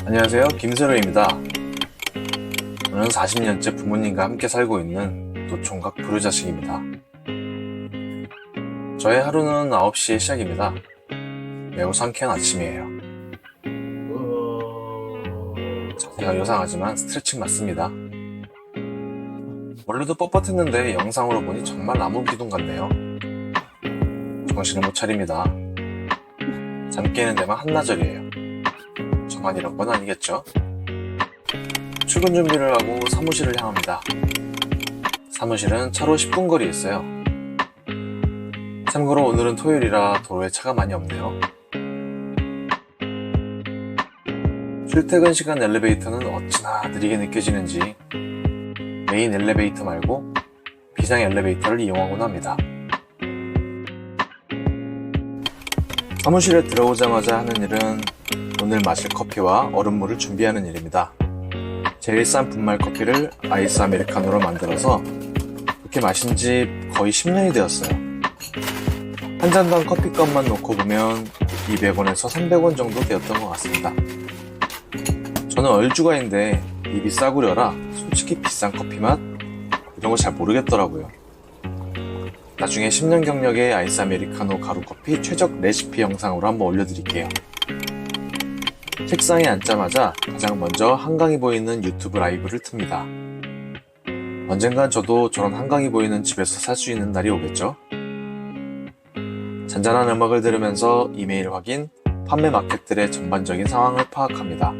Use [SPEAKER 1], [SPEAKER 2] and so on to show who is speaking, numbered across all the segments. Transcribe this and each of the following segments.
[SPEAKER 1] 안녕하세요, 김세로입니다. 저는 40년째 부모님과 함께 살고 있는 노총각 부류자식입니다. 저의 하루는 9시에 시작입니다. 매우 상쾌한 아침이에요. 자세가 요상하지만 스트레칭 맞습니다. 원래도 뻣뻣했는데 영상으로 보니 정말 나무기둥 같네요. 정신을 못 차립니다. 잠 깨는 데만 한나절이에요. 저만 이런 건 아니겠죠? 출근 준비를 하고 사무실을 향합니다. 사무실은 차로 10분 거리에 있어요. 참고로 오늘은 토요일이라 도로에 차가 많이 없네요. 출퇴근 시간 엘리베이터는 어찌나 느리게 느껴지는지 메인 엘리베이터 말고 비상 엘리베이터를 이용하곤 합니다. 사무실에 들어오자마자 하는 일은 오늘 마실 커피와 얼음물을 준비하는 일입니다. 제일 싼 분말 커피를 아이스 아메리카노로 만들어서 그렇게 마신 지 거의 10년이 되었어요. 한 잔당 커피값만 놓고 보면 200원에서 300원 정도 되었던 것 같습니다. 저는 얼주가인데 입이 싸구려라 솔직히 비싼 커피 맛? 이런 거 잘 모르겠더라고요. 나중에 10년 경력의 아이스 아메리카노 가루커피 최적 레시피 영상으로 한번 올려드릴게요. 책상에 앉자마자 가장 먼저 한강이 보이는 유튜브 라이브를 틉니다. 언젠간 저도 저런 한강이 보이는 집에서 살 수 있는 날이 오겠죠? 잔잔한 음악을 들으면서 이메일 확인, 판매 마켓들의 전반적인 상황을 파악합니다.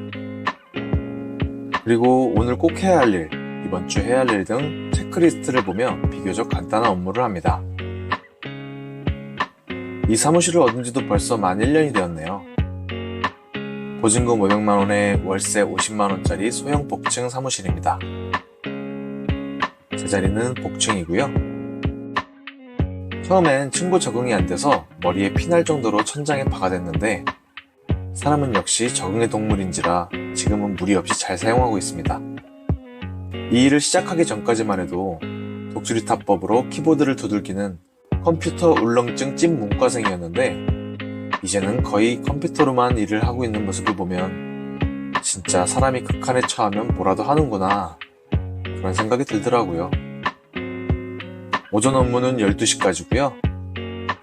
[SPEAKER 1] 그리고 오늘 꼭 해야 할 일, 이번 주 해야 할 일 등 체크리스트를 보며 비교적 간단한 업무를 합니다. 이 사무실을 얻은 지도 벌써 만 1년이 되었네요. 보증금 500만원에 월세 50만원짜리 소형 복층 사무실입니다. 제 자리는 복층이고요. 처음엔 층고 적응이 안 돼서 머리에 피날 정도로 천장에 박아댔는데 사람은 역시 적응의 동물인지라 지금은 무리 없이 잘 사용하고 있습니다. 이 일을 시작하기 전까지만 해도 독수리타법으로 키보드를 두들기는 컴퓨터 울렁증 찐 문과생이었는데 이제는 거의 컴퓨터로만 일을 하고 있는 모습을 보면 진짜 사람이 극한에 처하면 뭐라도 하는구나 그런 생각이 들더라고요. 오전 업무는 12시까지고요.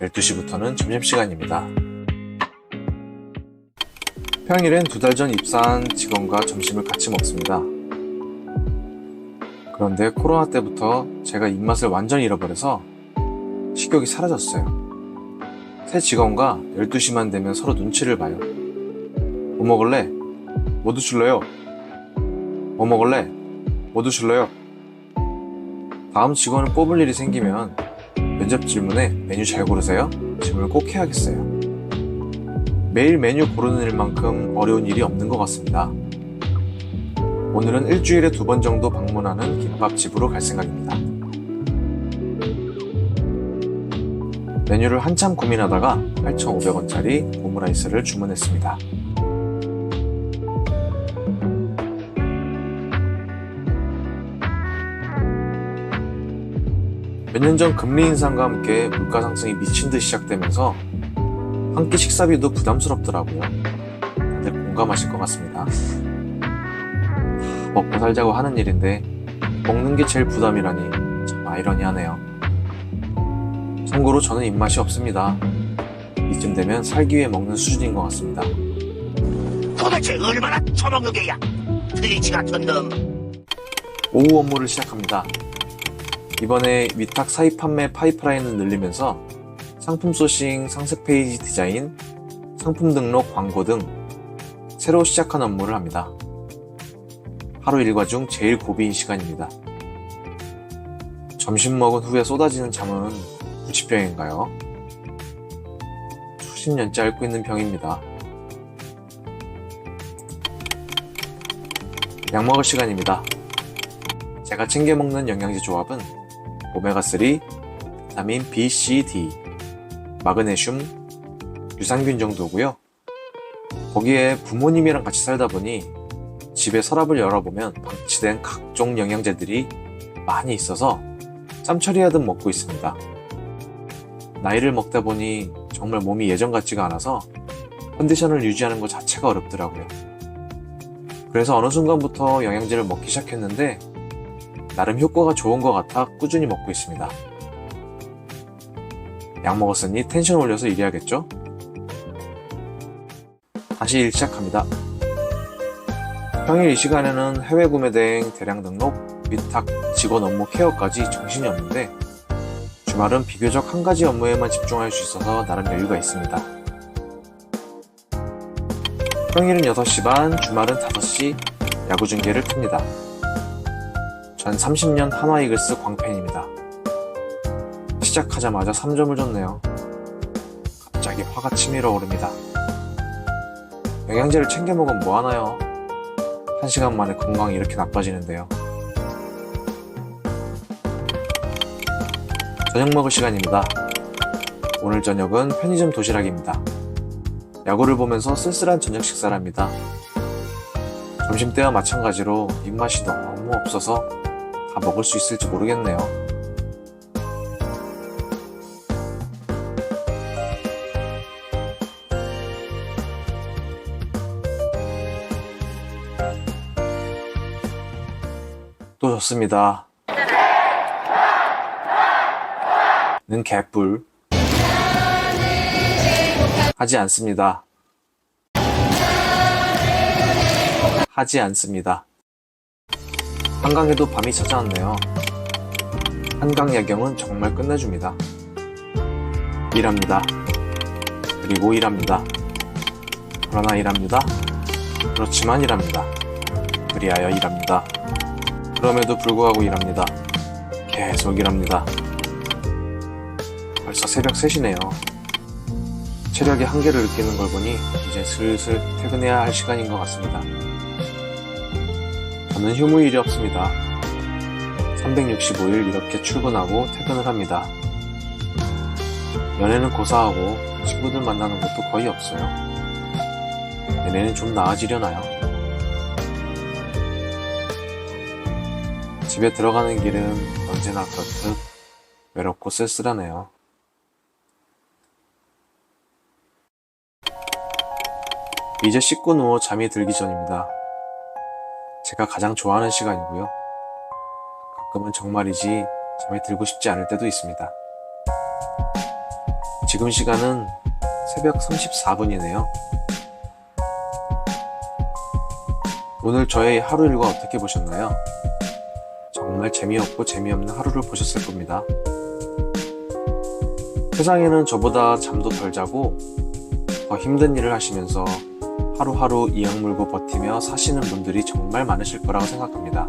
[SPEAKER 1] 12시부터는 점심시간입니다. 평일엔 2달 전 입사한 직원과 점심을 같이 먹습니다. 그런데 코로나 때부터 제가 입맛을 완전히 잃어버려서 식욕이 사라졌어요. 새 직원과 12시만 되면 서로 눈치를 봐요. 뭐 먹을래? 뭐 드실래요? 뭐 먹을래? 뭐 드실래요? 다음 직원을 뽑을 일이 생기면 면접 질문에 메뉴 잘 고르세요? 질문을 꼭 해야겠어요. 매일 메뉴 고르는 일만큼 어려운 일이 없는 것 같습니다. 오늘은 일주일에 2번 정도 방문하는 김밥집으로 갈 생각입니다. 메뉴를 한참 고민하다가 8,500원짜리 오므라이스를 주문했습니다. 몇 년 전 금리 인상과 함께 물가 상승이 미친 듯이 시작되면서 한 끼 식사비도 부담스럽더라고요. 다들 공감하실 것 같습니다. 먹고 살자고 하는 일인데 먹는 게 제일 부담이라니 참 아이러니하네요. 참고로 저는 입맛이 없습니다. 이쯤 되면 살기 위해 먹는 수준인 것 같습니다.
[SPEAKER 2] 도대체 얼마나 처먹는 게야? 트위치 같은 놈.
[SPEAKER 1] 오후 업무를 시작합니다. 이번에 위탁 사입 판매 파이프라인을 늘리면서 상품 소싱, 상세 페이지 디자인, 상품 등록, 광고 등 새로 시작한 업무를 합니다. 하루 일과 중 제일 고비인 시간입니다. 점심 먹은 후에 쏟아지는 잠은 불치병인가요? 수십 년째 앓고 있는 병입니다. 약 먹을 시간입니다. 제가 챙겨 먹는 영양제 조합은 오메가3, 비타민 B, C, D, 마그네슘, 유산균 정도고요. 거기에 부모님이랑 같이 살다 보니 집에 서랍을 열어보면 방치된 각종 영양제들이 많이 있어서 짬처리하듯 먹고 있습니다. 나이를 먹다 보니 정말 몸이 예전 같지가 않아서 컨디션을 유지하는 것 자체가 어렵더라고요. 그래서 어느 순간부터 영양제를 먹기 시작했는데 나름 효과가 좋은 것 같아 꾸준히 먹고 있습니다. 약 먹었으니 텐션 올려서 일해야겠죠? 다시 일 시작합니다. 평일 이 시간에는 해외 구매 대행, 대량 등록, 위탁, 직원 업무 케어까지 정신이 없는데 주말은 비교적 한 가지 업무에만 집중할 수 있어서 나름 여유가 있습니다. 평일은 6시 반, 주말은 5시 야구 중계를 틉니다. 전 30년 한화 이글스 광팬입니다. 시작하자마자 3점을 줬네요. 갑자기 화가 치밀어 오릅니다. 영양제를 챙겨 먹으면 뭐하나요? 1시간 만에 건강이 이렇게 나빠지는데요. 저녁 먹을 시간입니다. 오늘 저녁은 편의점 도시락입니다. 야구를 보면서 쓸쓸한 저녁 식사를 합니다. 점심때와 마찬가지로 입맛이 너무 없어서 다 먹을 수 있을지 모르겠네요. 또 졌습니다. 는 개뿔. 하지 않습니다. 하지 않습니다. 한강에도 밤이 찾아왔네요. 한강 야경은 정말 끝내줍니다. 일합니다. 그리고 일합니다. 그러나 일합니다. 그렇지만 일합니다. 그리하여 일합니다. 그럼에도 불구하고 일합니다. 계속 일합니다. 벌써 새벽 3시네요. 체력의 한계를 느끼는 걸 보니 이제 슬슬 퇴근해야 할 시간인 것 같습니다. 저는 휴무일이 없습니다. 365일 이렇게 출근하고 퇴근을 합니다. 연애는 고사하고 친구들 만나는 것도 거의 없어요. 내년엔 좀 나아지려나요? 집에 들어가는 길은 언제나 그렇듯 외롭고 쓸쓸하네요. 이제 씻고 누워 잠이 들기 전입니다. 제가 가장 좋아하는 시간이고요. 가끔은 정말이지 잠에 들고 싶지 않을 때도 있습니다. 지금 시간은 새벽 34분이네요. 오늘 저의 하루 일과 어떻게 보셨나요? 정말 재미없고 재미없는 하루를 보셨을 겁니다. 세상에는 저보다 잠도 덜 자고 더 힘든 일을 하시면서 하루하루 이악 물고 버티며 사시는 분들이 정말 많으실 거라고 생각합니다.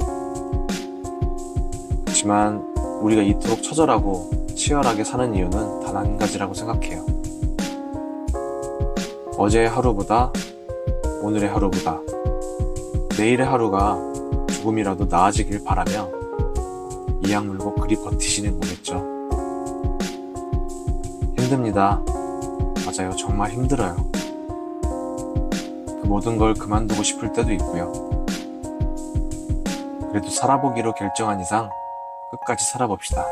[SPEAKER 1] 그렇지만 우리가 이토록 처절하고 치열하게 사는 이유는 단 한 가지라고 생각해요. 어제의 하루보다, 오늘의 하루보다, 내일의 하루가 조금이라도 나아지길 바라며 이악 물고 그리 버티시는 거겠죠. 힘듭니다. 맞아요. 정말 힘들어요. 그 모든 걸 그만두고 싶을 때도 있고요. 그래도 살아보기로 결정한 이상 끝까지 살아봅시다.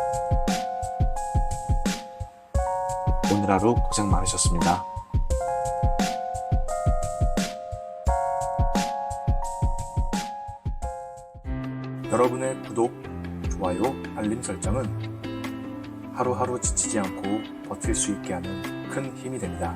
[SPEAKER 1] 오늘 하루 고생 많으셨습니다.
[SPEAKER 3] 여러분의 구독, 좋아요, 알림 설정은 하루하루 지치지 않고 버틸 수 있게 하는 큰 힘이 됩니다.